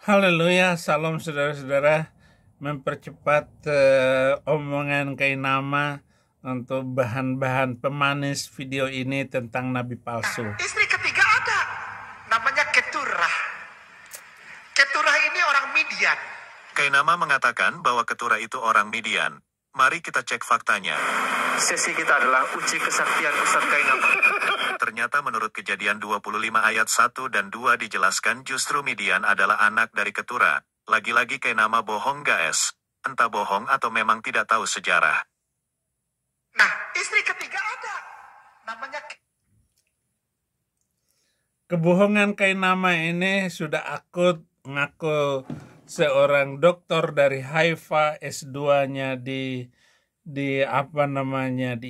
Haleluya, salam saudara-saudara. Mempercepat omongan Kainama untuk bahan-bahan pemanis video ini tentang nabi palsu. Istri ketiga ada, namanya Keturah. Keturah ini orang Midian. Kainama mengatakan bahwa Keturah itu orang Midian. Mari kita cek faktanya. Sesi kita adalah uji kesaktian Ustadz Kainama. Ternyata menurut Kejadian 25 ayat 1 dan 2 dijelaskan justru Midian adalah anak dari Keturah. Lagi-lagi Kainama bohong guys. Entah bohong atau memang tidak tahu sejarah. Nah, istri ketiga ada, namanya Kebohongan Kainama ini sudah akut ngaku seorang dokter dari Haifa, S2-nya di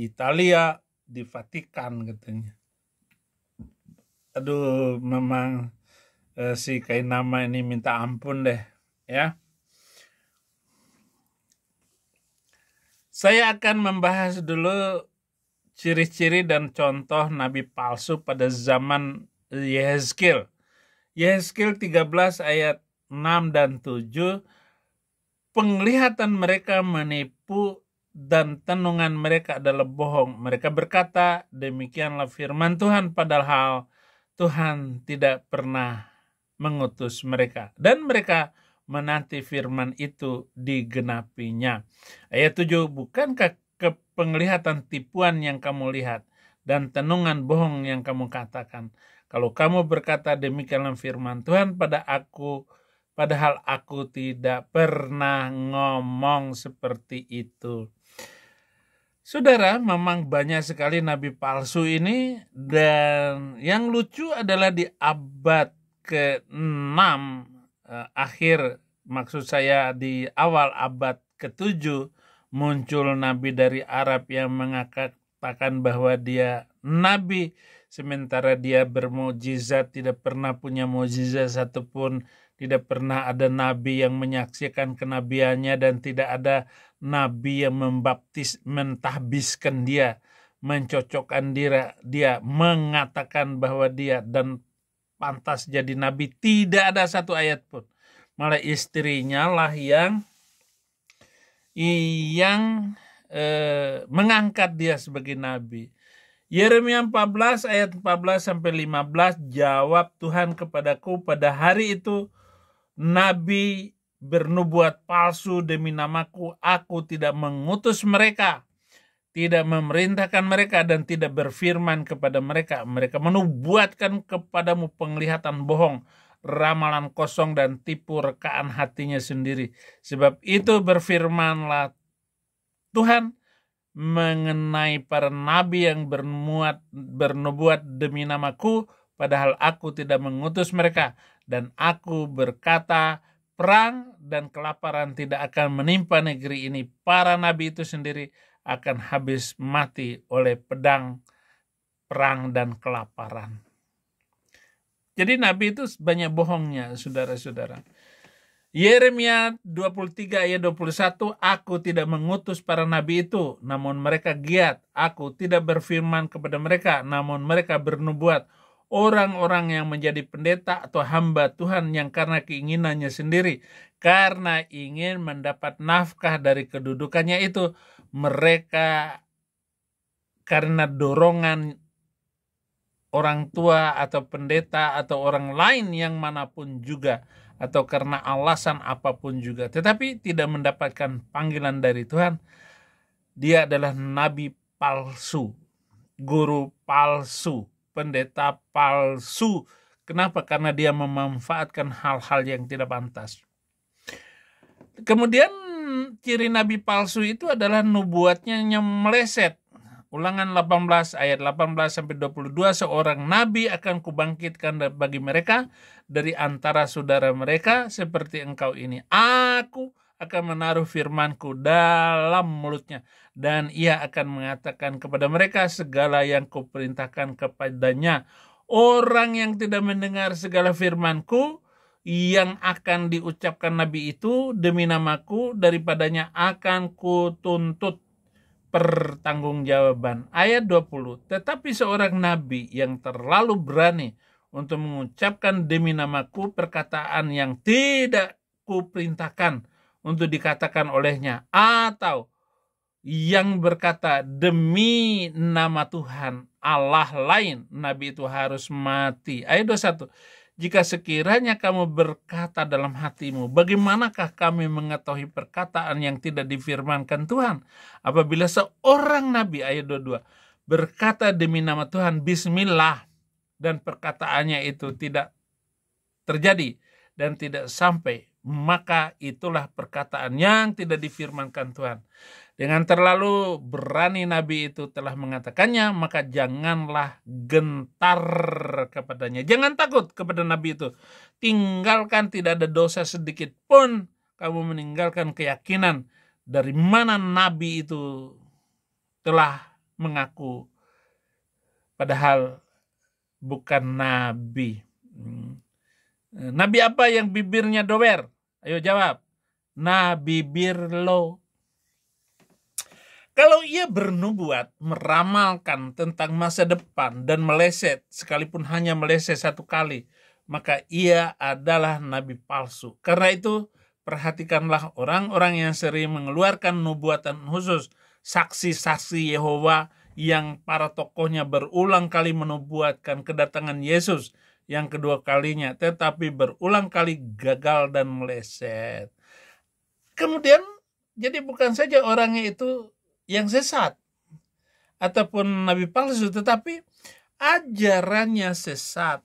Italia, di Vatikan katanya. Aduh, memang si Kainama ini minta ampun deh, ya. Saya akan membahas dulu ciri-ciri dan contoh nabi palsu pada zaman Yehezkiel. Yehezkiel 13 ayat 6 dan 7, penglihatan mereka menipu dan tenungan mereka adalah bohong. Mereka berkata, demikianlah firman Tuhan, padahal Tuhan tidak pernah mengutus mereka. Dan mereka menanti firman itu digenapinya. Ayat 7, bukankah penglihatan tipuan yang kamu lihat dan tenungan bohong yang kamu katakan? Kalau kamu berkata demikianlah firman Tuhan pada aku, padahal aku tidak pernah ngomong seperti itu. Saudara, memang banyak sekali nabi palsu ini, dan yang lucu adalah di abad ke-6 akhir, maksud saya di awal abad ke-7, muncul nabi dari Arab yang mengatakan bahwa dia nabi, sementara dia bermukjizat, tidak pernah punya mukjizat satupun, tidak pernah ada nabi yang menyaksikan kenabiannya, dan tidak ada nabi yang mentahbiskan dia, mencocokkan dia, mengatakan bahwa dia dan pantas jadi nabi. Tidak ada satu ayat pun. Malah istrinya lah yang mengangkat dia sebagai nabi. Yeremia 14 ayat 14-15, jawab Tuhan kepadaku, pada hari itu nabi bernubuat palsu demi namaku, aku tidak mengutus mereka, tidak memerintahkan mereka, dan tidak berfirman kepada mereka. Mereka menubuatkan kepadamu penglihatan bohong, ramalan kosong, dan tipu rekaan hatinya sendiri. Sebab itu berfirmanlah Tuhan mengenai para nabi yang bernubuat demi namaku, padahal aku tidak mengutus mereka. Dan aku berkata, perang dan kelaparan tidak akan menimpa negeri ini. Para nabi itu sendiri akan habis mati oleh pedang, perang, dan kelaparan. Jadi nabi itu banyak bohongnya, saudara-saudara. Yeremia 23 ayat 21, aku tidak mengutus para nabi itu, namun mereka giat. Aku tidak berfirman kepada mereka, namun mereka bernubuat. Orang-orang yang menjadi pendeta atau hamba Tuhan yang karena keinginannya sendiri, karena ingin mendapat nafkah dari kedudukannya itu, mereka karena dorongan orang tua atau pendeta atau orang lain yang manapun juga, atau karena alasan apapun juga, tetapi tidak mendapatkan panggilan dari Tuhan, dia adalah nabi palsu, guru palsu, pendeta palsu. Kenapa? Karena dia memanfaatkan hal-hal yang tidak pantas. Kemudian ciri nabi palsu itu adalah nubuatnya yang meleset. Ulangan 18 ayat 18-22, seorang nabi akan kubangkitkan bagi mereka dari antara saudara mereka seperti engkau ini. Aku akan menaruh firmanku dalam mulutnya, dan ia akan mengatakan kepada mereka segala yang kuperintahkan kepadanya. Orang yang tidak mendengar segala firmanku yang akan diucapkan nabi itu demi namaku, daripadanya akan kutuntut pertanggungjawaban. Ayat 20, tetapi seorang nabi yang terlalu berani untuk mengucapkan demi namaku perkataan yang tidak kuperintahkan untuk dikatakan olehnya, atau yang berkata demi nama Tuhan Allah lain, nabi itu harus mati. Ayat 21. Jika sekiranya kamu berkata dalam hatimu, bagaimanakah kami mengetahui perkataan yang tidak difirmankan Tuhan? Apabila seorang nabi, ayat 22, berkata demi nama Tuhan, bismillah, dan perkataannya itu tidak terjadi dan tidak sampai, maka itulah perkataan yang tidak difirmankan Tuhan. Dengan terlalu berani nabi itu telah mengatakannya, maka janganlah gentar kepadanya. Jangan takut kepada nabi itu. Tinggalkan, tidak ada dosa sedikit pun kamu meninggalkan keyakinan dari mana nabi itu telah mengaku padahal bukan nabi. Nabi apa yang bibirnya dober? Ayo jawab. Nabi Birlo. Kalau ia bernubuat, meramalkan tentang masa depan dan meleset, sekalipun hanya meleset satu kali, maka ia adalah nabi palsu. Karena itu, perhatikanlah orang-orang yang sering mengeluarkan nubuatan khusus, saksi-saksi Yehova yang para tokohnya berulang kali menubuatkan kedatangan Yesus yang kedua kalinya, tetapi berulang kali gagal dan meleset. Kemudian, jadi bukan saja orangnya itu yang sesat ataupun nabi palsu, tetapi ajarannya sesat.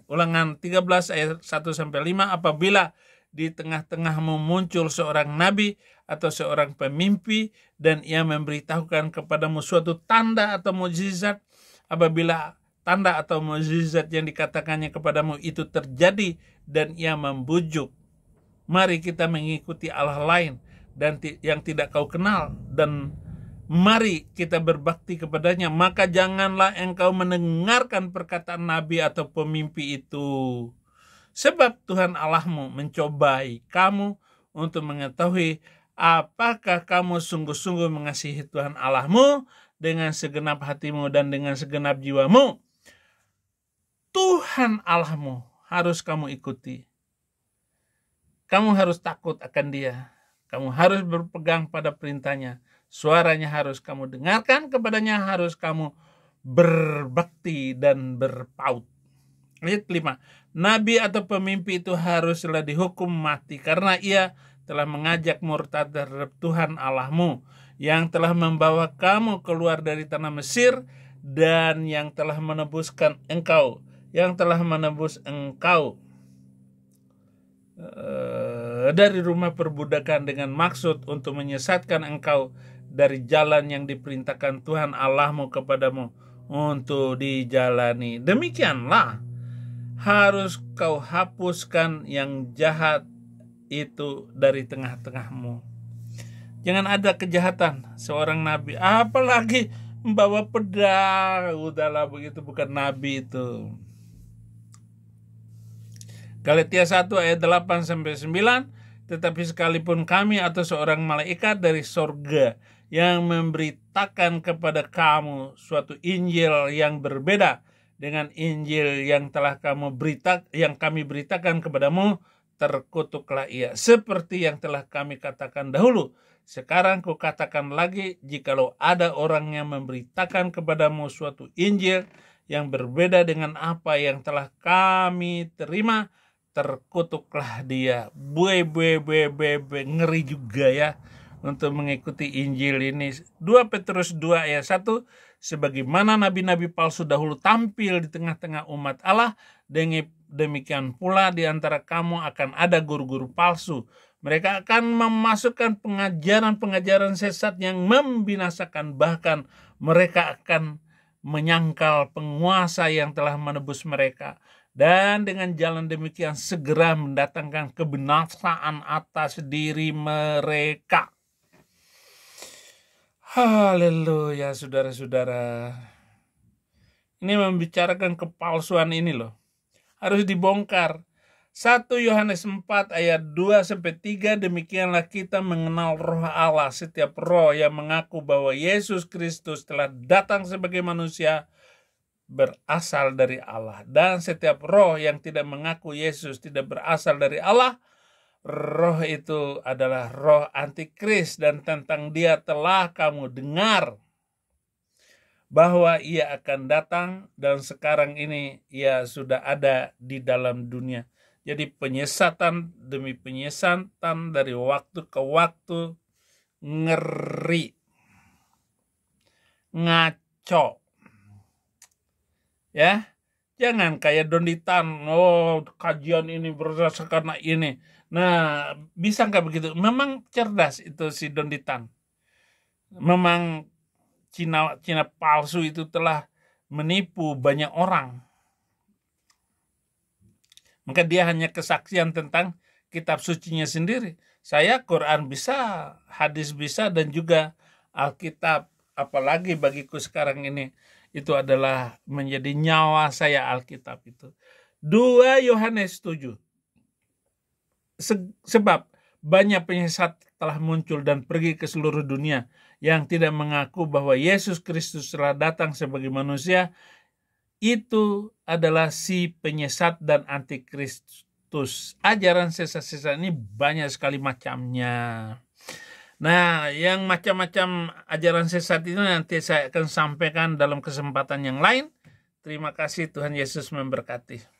Ulangan 13 ayat 1-5, apabila di tengah-tengahmu muncul seorang nabi atau seorang pemimpi dan ia memberitahukan kepadamu suatu tanda atau mukjizat, apabila tanda atau mukjizat yang dikatakannya kepadamu itu terjadi dan ia membujuk, mari kita mengikuti Allah lain dan yang tidak kau kenal, dan mari kita berbakti kepadanya, maka janganlah engkau mendengarkan perkataan nabi atau pemimpi itu. Sebab Tuhan Allahmu mencobai kamu untuk mengetahui apakah kamu sungguh-sungguh mengasihi Tuhan Allahmu dengan segenap hatimu dan dengan segenap jiwamu. Tuhan Allahmu harus kamu ikuti. Kamu harus takut akan Dia. Kamu harus berpegang pada perintahnya. Suaranya harus kamu dengarkan, kepadanya harus kamu berbakti dan berpaut. Ayat 5. Nabi atau pemimpi itu haruslah dihukum mati karena ia telah mengajak murtad terhadap Tuhan Allahmu yang telah membawa kamu keluar dari tanah Mesir dan yang telah menebuskan engkau, dari rumah perbudakan dengan maksud untuk menyesatkan engkau dari jalan yang diperintahkan Tuhan Allahmu kepadamu untuk dijalani. Demikianlah harus kau hapuskan yang jahat itu dari tengah-tengahmu. Jangan ada kejahatan seorang nabi, apalagi membawa pedang. Udahlah, begitu bukan nabi itu. Galatia 1 ayat 8-9, tetapi sekalipun kami atau seorang malaikat dari sorga yang memberitakan kepada kamu suatu Injil yang berbeda dengan Injil yang telah kami beritakan kepadamu, terkutuklah ia, seperti yang telah kami katakan dahulu. Sekarang kukatakan lagi, jikalau ada orang yang memberitakan kepadamu suatu Injil yang berbeda dengan apa yang telah kami terima, terkutuklah dia. Ngeri juga ya untuk mengikuti Injil ini. 2 Petrus 2 ayat 1, sebagaimana nabi-nabi palsu dahulu tampil di tengah-tengah umat Allah, demikian pula di antara kamu akan ada guru-guru palsu. Mereka akan memasukkan pengajaran-pengajaran sesat yang membinasakan, bahkan mereka akan menyangkal penguasa yang telah menebus mereka. Dan dengan jalan demikian segera mendatangkan kebinasaan atas diri mereka. Haleluya, saudara-saudara. Ini membicarakan kepalsuan ini loh. Harus dibongkar. 1 Yohanes 4 ayat 2-3, demikianlah kita mengenal roh Allah. Setiap roh yang mengaku bahwa Yesus Kristus telah datang sebagai manusia berasal dari Allah. Dan setiap roh yang tidak mengaku Yesus tidak berasal dari Allah, roh itu adalah roh antikris, dan tentang dia telah kamu dengar bahwa ia akan datang, dan sekarang ini ia sudah ada di dalam dunia. Jadi penyesatan demi penyesatan dari waktu ke waktu, ngeri, ngaco. Ya, jangan kayak Donditan, oh kajian ini berdasarkan karena ini. Nah, bisa nggak begitu? Memang cerdas itu si Donditan. Memang Cina palsu itu telah menipu banyak orang. Maka dia hanya kesaksian tentang kitab sucinya sendiri. Saya Quran bisa, hadis bisa, dan juga Alkitab. Apalagi bagiku sekarang ini, itu adalah menjadi nyawa saya Alkitab itu. 2 Yohanes 7. Sebab banyak penyesat telah muncul dan pergi ke seluruh dunia yang tidak mengaku bahwa Yesus Kristus telah datang sebagai manusia. Itu adalah si penyesat dan antikristus. Ajaran sesat-sesat ini banyak sekali macamnya. Nah, yang macam-macam ajaran sesat itu nanti saya akan sampaikan dalam kesempatan yang lain. Terima kasih, Tuhan Yesus memberkati.